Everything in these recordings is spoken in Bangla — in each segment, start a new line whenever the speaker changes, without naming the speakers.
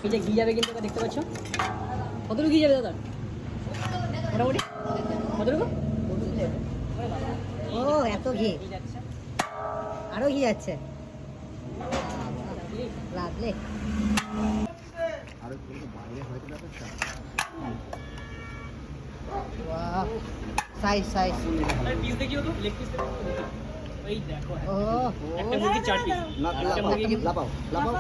এই যে ঘি যাবে কিন্তু দেখতে পাচ্ছ কতটুকু ঘি যাবে দাদা মোটামুটি কতটুকু
ও এত ঘি আরো ঘি যাচ্ছে লাগলে সাইজ সাইজ
পিস দেখিও তো লেগ পিস দেখো এই দেখো
ও
একটা মুরগি 4 পিস একটা মুরগি
লাপাও লাপাও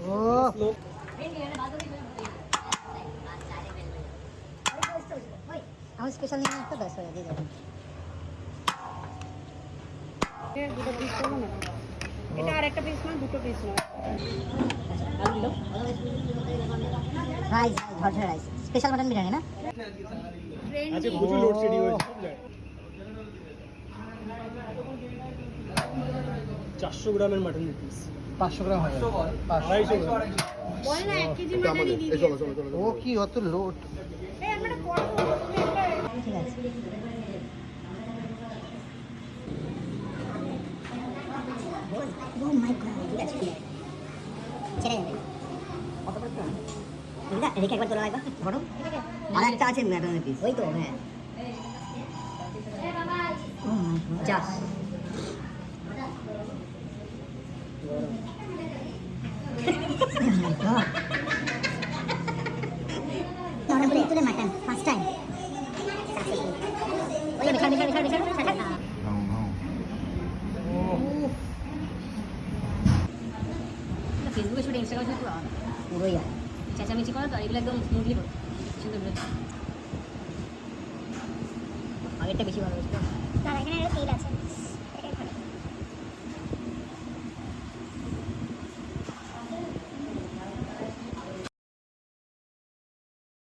ও আমার স্পেশাল নিয়ে একটা ব্যাস হয়ে দিয়ে যাবেন
দুটো পিস করবো না এটা আর একটা পিস না দুটো পিস না
রাইস ঝরঝরে রাইস স্পেশাল মাটন বিরিয়ানি না
আচ্ছা প্রচুর লোড শেডিং হয়েছে
400 গ্রামের মাটন পিস
500 গ্রাম হয়
250 গ্রাম
বল না 1 কেজি মাটনই দিয়ে
চলো চলো চলো
ও কি অত লোড
এই আমরা করব
ঠিক আছে ও মাই গড ঠিক আছে ছেড়ে যাবে রেখে একবার তোলা একবার ঘটম আর একটা আছে ম্যাটনের পিস ওই তো হ্যাঁ ও মাই গড জাস্ট তুলে মাটন ফার্স্ট টাইম ওই বিশাল বিশাল বিশাল বিশাল বিশাল ফেসবুকে শুটে ইনস্টাগ্রামে শুট পুরোই আর চেঁচামেচি করা তো আর এগুলো একদম স্মুথলি সুন্দর আগেরটা বেশি ভালো হয়েছিল